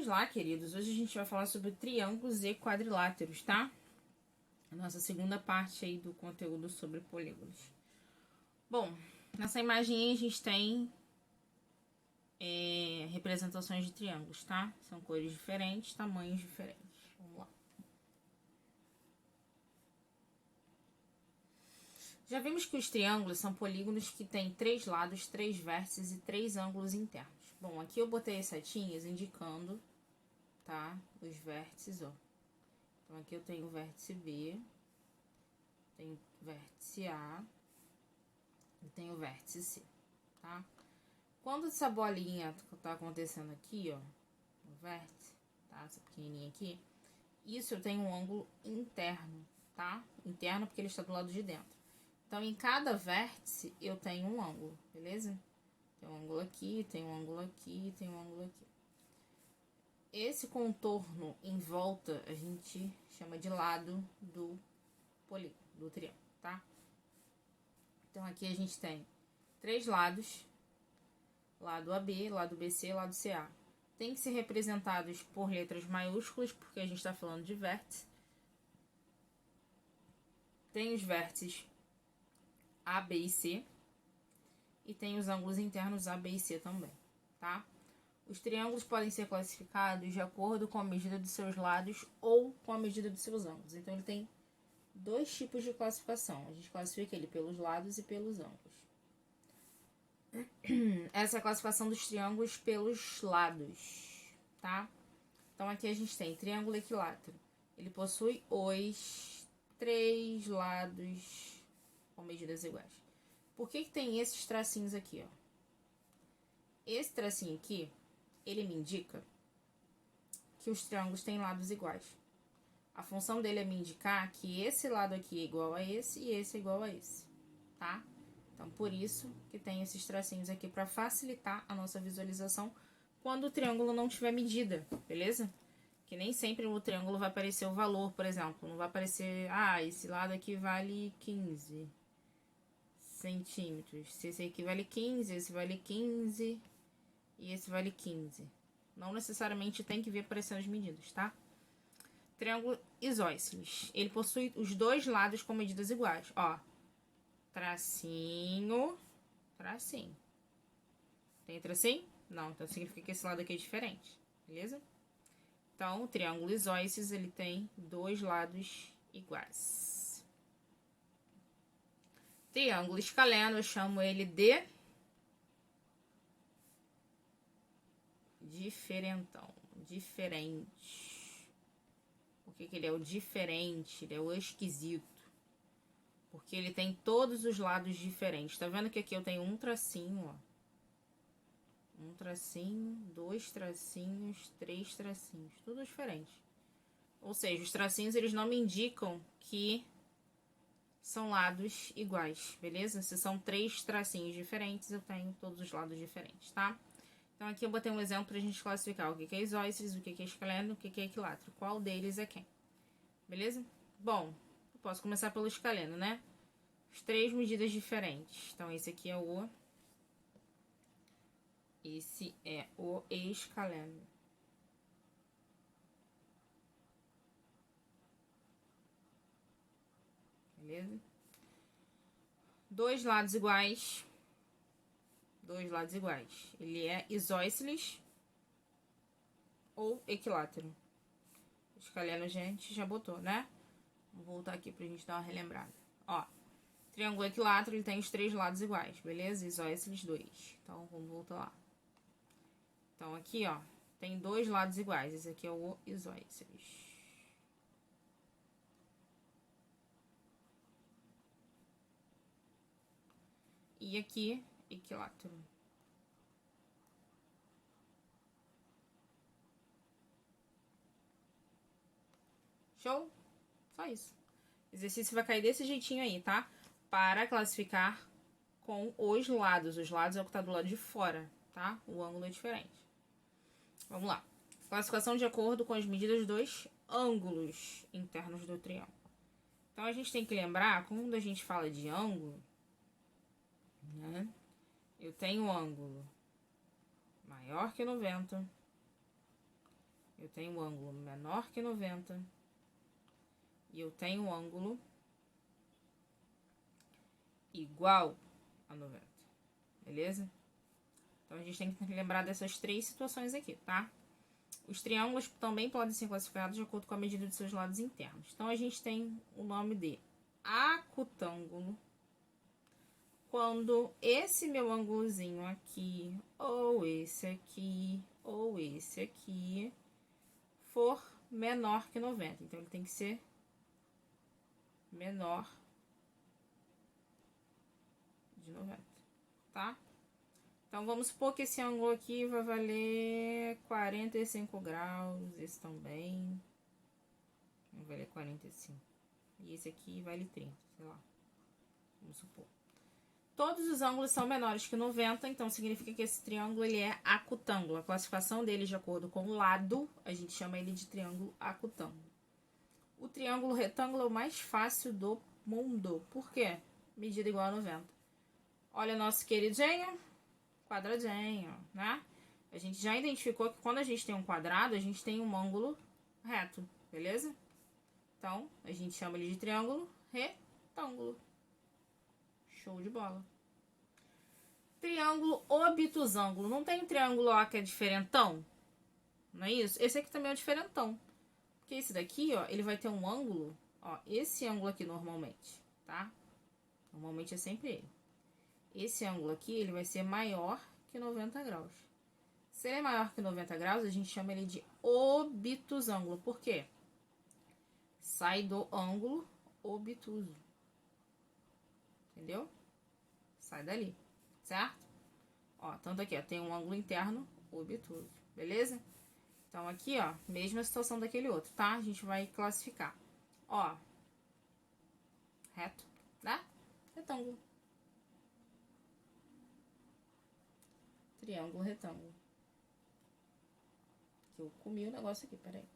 Vamos lá, queridos. Hoje a gente vai falar sobre triângulos e quadriláteros, tá? A nossa segunda parte aí do conteúdo sobre polígonos. Bom, nessa imagem aí a gente tem representações de triângulos, tá? São cores diferentes, tamanhos diferentes. Vamos lá. Já vimos que os triângulos são polígonos que têm 3 lados, 3 vértices e 3 ângulos internos. Bom, aqui eu botei as setinhas indicando, tá? Os vértices, ó. Então aqui eu tenho o vértice B, tenho o vértice A e tenho o vértice C, tá? Quando essa bolinha tá acontecendo aqui, ó, no vértice, tá? Essa pequenininha aqui, isso eu tenho um ângulo interno, tá? Interno porque ele está do lado de dentro. Então, em cada vértice eu tenho um ângulo, beleza? Tem um ângulo aqui, tem um ângulo aqui, tem um ângulo aqui. Esse contorno em volta a gente chama de lado do polígono, do triângulo, tá? Então, aqui a gente tem 3 lados, lado AB, lado BC, lado CA. Tem que ser representados por letras maiúsculas, porque a gente está falando de vértice. Tem os vértices A, B e C. E tem os ângulos internos A, B e C também, tá? Os triângulos podem ser classificados de acordo com a medida dos seus lados ou com a medida dos seus ângulos. Então, ele tem 2 tipos de classificação. A gente classifica ele pelos lados e pelos ângulos. Essa é a classificação dos triângulos pelos lados, tá? Então, aqui a gente tem triângulo equilátero. Ele possui os 3 lados com medidas iguais. Por que tem esses tracinhos aqui, ó? Esse tracinho aqui, ele me indica que os triângulos têm lados iguais. A função dele é me indicar que esse lado aqui é igual a esse e esse é igual a esse, tá? Então, por isso que tem esses tracinhos aqui para facilitar a nossa visualização quando o triângulo não tiver medida, beleza? Que nem sempre no triângulo vai aparecer o valor, por exemplo. Não vai aparecer, esse lado aqui vale 15 centímetros. Se esse aqui vale 15, esse vale 15 e esse vale 15. Não necessariamente tem que vir aparecendo as medidas, tá? Triângulo isósceles. Ele possui os 2 lados com medidas iguais, ó. Tracinho, tracinho. Tem tracinho? Não, então significa que esse lado aqui é diferente, beleza? Então, o triângulo isósceles, ele tem 2 lados iguais. Triângulo escaleno, eu chamo ele de diferentão, diferente. Por que ele é o diferente? Ele é o esquisito. Porque ele tem todos os lados diferentes. Tá vendo que aqui eu tenho um tracinho, ó. Um tracinho, 2 tracinhos, 3 tracinhos. Tudo diferente. Ou seja, os tracinhos, eles não me indicam que são lados iguais, beleza? Se são 3 tracinhos diferentes, eu tenho todos os lados diferentes, tá? Então, aqui eu botei um exemplo pra gente classificar o que é isósceles, o que é escaleno, o que é equilátero. Qual deles é quem? Beleza? Bom, eu posso começar pelo escaleno, né? As 3 medidas diferentes. Então, esse aqui é o... Esse é o escaleno. Beleza? 2 lados iguais. 2 lados iguais. Ele é isósceles ou equilátero. Escaleno a gente já botou, né? Vou voltar aqui pra gente dar uma relembrada. Ó, triângulo equilátero, ele tem os 3 lados iguais, beleza? Isósceles 2. Então, vamos voltar lá. Então, aqui, ó, tem 2 lados iguais. Esse aqui é o isósceles. E aqui, equilátero. Show? Só isso. O exercício vai cair desse jeitinho aí, tá? Para classificar com os lados. Os lados é o que tá do lado de fora, tá? O ângulo é diferente. Vamos lá. Classificação de acordo com as medidas dos ângulos internos do triângulo. Então, a gente tem que lembrar, quando a gente fala de ângulo, né? Eu tenho um ângulo maior que 90, eu tenho um ângulo menor que 90 e eu tenho um ângulo igual a 90, beleza? Então, a gente tem que lembrar dessas três situações aqui, tá? Os triângulos também podem ser classificados de acordo com a medida de seus lados internos. Então, a gente tem o nome de acutângulo quando esse meu ângulozinho aqui, ou esse aqui, ou esse aqui, for menor que 90. Então, ele tem que ser menor de 90, tá? Então, vamos supor que esse ângulo aqui vai valer 45 graus, esse também vai valer 45. E esse aqui vale 30, sei lá. Vamos supor. Todos os ângulos são menores que 90, então significa que esse triângulo ele é acutângulo. A classificação dele, de acordo com o lado, a gente chama ele de triângulo acutângulo. O triângulo retângulo é o mais fácil do mundo. Por quê? Medida igual a 90. Olha o nosso queridinho quadradinho, né? A gente já identificou que quando a gente tem um quadrado, a gente tem um ângulo reto, beleza? Então, a gente chama ele de triângulo retângulo. Show de bola. Triângulo obtusângulo. Não tem um triângulo lá que é diferentão? Não é isso? Esse aqui também é o diferentão. Porque esse daqui, ó, ele vai ter um ângulo, ó, esse ângulo aqui normalmente, tá? Normalmente é sempre ele. Esse ângulo aqui, ele vai ser maior que 90 graus. Se ele é maior que 90 graus, a gente chama ele de obtusângulo. Por quê? Sai do ângulo obtuso. Entendeu? Sai dali, certo? Ó, tanto aqui, ó, tem um ângulo interno obtuso, beleza? Então, aqui, ó, mesma situação daquele outro, tá? A gente vai classificar. Ó, reto, né? Retângulo. Triângulo retângulo. Eu comi o negócio aqui, peraí.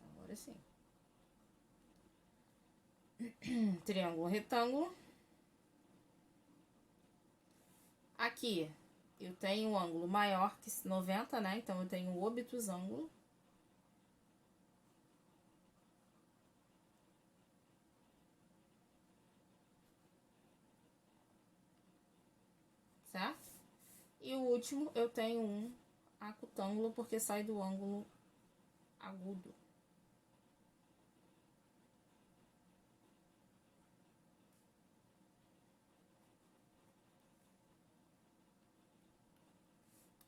Agora sim. Triângulo retângulo. Aqui eu tenho um ângulo maior que 90, né? Então eu tenho o obtusângulo. Certo? E o último, eu tenho um acutângulo, porque sai do ângulo agudo.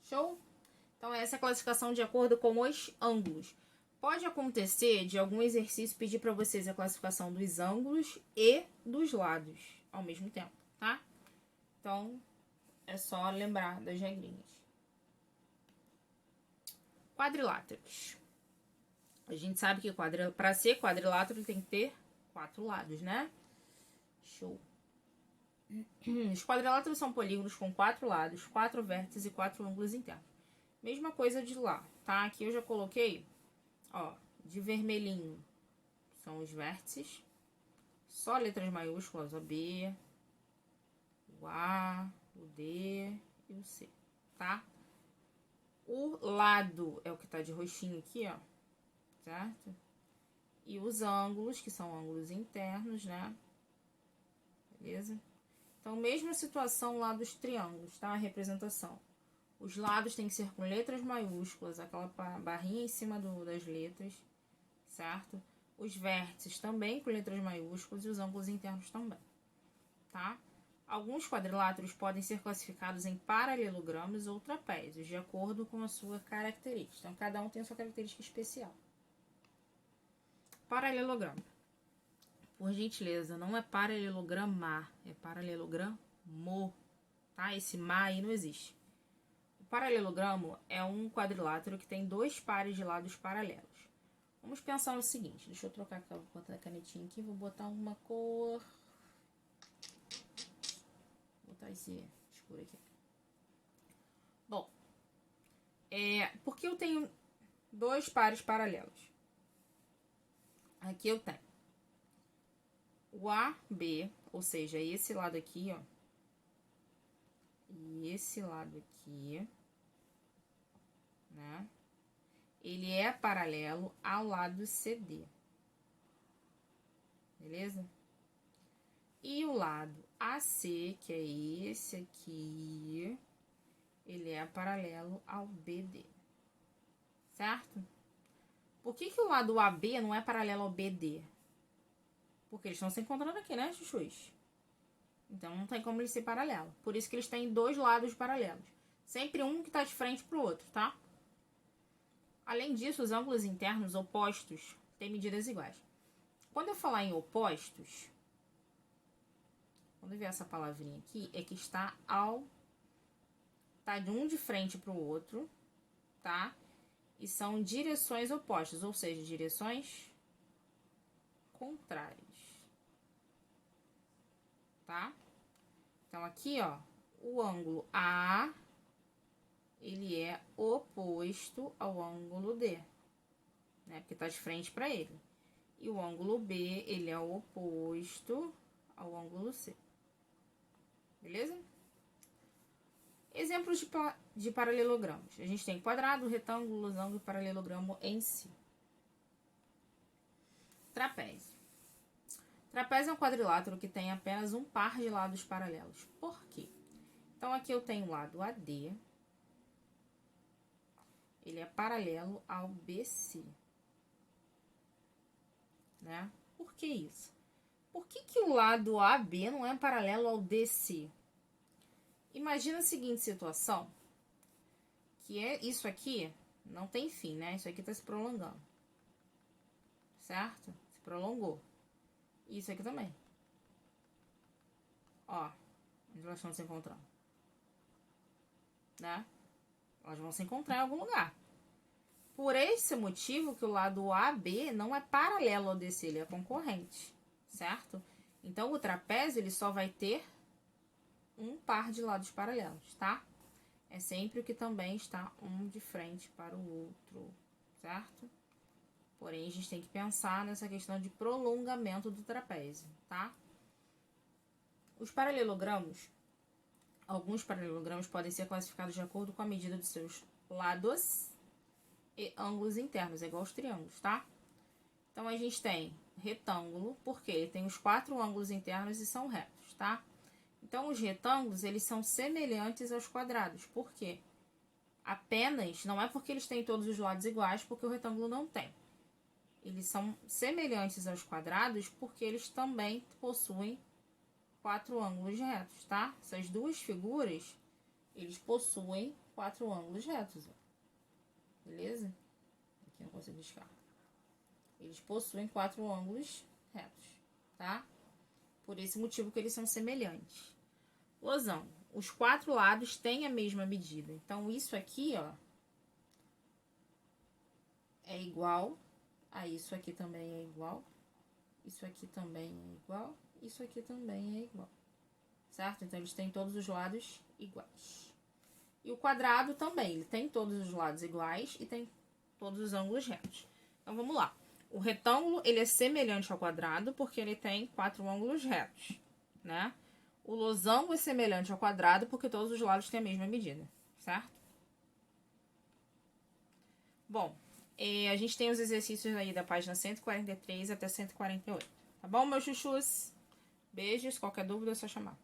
Show? Então, essa é a classificação de acordo com os ângulos. Pode acontecer de algum exercício pedir para vocês a classificação dos ângulos e dos lados ao mesmo tempo, tá? Então, é só lembrar das regrinhas. Quadriláteros. A gente sabe que para ser quadrilátero tem que ter 4 lados, né? Show. Os quadriláteros são polígonos com 4 lados, 4 vértices e 4 ângulos internos. Mesma coisa de lá, tá? Aqui eu já coloquei, ó, de vermelhinho são os vértices, só letras maiúsculas, o B, o A, o D e o C, tá? O lado é o que tá de roxinho aqui, ó, certo? E os ângulos, que são ângulos internos, né? Beleza? Então, mesma situação lá dos triângulos, tá? A representação. Os lados têm que ser com letras maiúsculas, aquela barrinha em cima das letras, certo? Os vértices também com letras maiúsculas e os ângulos internos também, tá? Alguns quadriláteros podem ser classificados em paralelogramas ou trapézios, de acordo com a sua característica. Então, cada um tem a sua característica especial. Paralelogramo. Por gentileza, não é paralelograma, é paralelogramo, tá? Esse ma aí não existe. O paralelogramo é um quadrilátero que tem 2 pares de lados paralelos. Vamos pensar no seguinte, deixa eu trocar a canetinha aqui, vou botar uma cor... Vou botar esse escuro aqui. Bom, porque eu tenho 2 pares paralelos. Aqui eu tenho O AB, ou seja, esse lado aqui, ó, e esse lado aqui, né? Ele é paralelo ao lado CD. Beleza? E o lado AC, que é esse aqui, ele é paralelo ao BD. Certo? Por que o lado AB não é paralelo ao BD? Porque eles estão se encontrando aqui, né, chuchus? Então não tem como eles ser paralelo. Por isso que eles têm dois lados paralelos. Sempre um que está de frente para o outro, tá? Além disso, os ângulos internos opostos têm medidas iguais. Quando eu falar em opostos, quando eu ver essa palavrinha aqui, é que está de um de frente para o outro, tá? E são direções opostas, ou seja, direções contrárias. Tá? Então, aqui, ó, o ângulo A, ele é oposto ao ângulo D, né? Porque tá de frente para ele. E o ângulo B, ele é oposto ao ângulo C. Beleza? Exemplos de paralelogramos. A gente tem quadrado, retângulo, losango e paralelogramo em si. Trapézio. Trapézio é um quadrilátero que tem apenas um par de lados paralelos. Por quê? Então, aqui eu tenho o lado AD. Ele é paralelo ao BC. Né? Por que isso? Por que o lado AB não é paralelo ao DC? Imagina a seguinte situação, que é isso aqui, não tem fim, né? Isso aqui está se prolongando, certo? Se prolongou. Isso aqui também. Ó, onde elas estão se encontrando, né? Elas vão se encontrar em algum lugar. Por esse motivo que o lado AB não é paralelo ao DC, ele é concorrente, certo? Então, o trapézio, ele só vai ter um par de lados paralelos, tá? É sempre o que também está um de frente para o outro, certo? Porém, a gente tem que pensar nessa questão de prolongamento do trapézio, tá? Os paralelogramos, alguns paralelogramos podem ser classificados de acordo com a medida dos seus lados e ângulos internos, é igual aos triângulos, tá? Então, a gente tem retângulo, porque ele tem os 4 ângulos internos e são retos, tá? Então, os retângulos, eles são semelhantes aos quadrados. Por quê? Apenas, não é porque eles têm todos os lados iguais, porque o retângulo não tem. Eles são semelhantes aos quadrados porque eles também possuem 4 ângulos retos, tá? Essas duas figuras, eles possuem 4 ângulos retos, ó. Beleza? Aqui não consigo buscar. Eles possuem 4 ângulos retos, tá? Por esse motivo que eles são semelhantes. Losango. Os 4 lados têm a mesma medida. Então, isso aqui, ó, é igual a isso aqui também é igual. Isso aqui também é igual. Isso aqui também é igual. Certo? Então, eles têm todos os lados iguais. E o quadrado também. Ele tem todos os lados iguais e tem todos os ângulos retos. Então, vamos lá. O retângulo, ele é semelhante ao quadrado porque ele tem 4 ângulos retos, né? O losango é semelhante ao quadrado porque todos os lados têm a mesma medida, certo? Bom, a gente tem os exercícios aí da página 143 até 148, tá bom, meus chuchus? Beijos, qualquer dúvida é só chamar.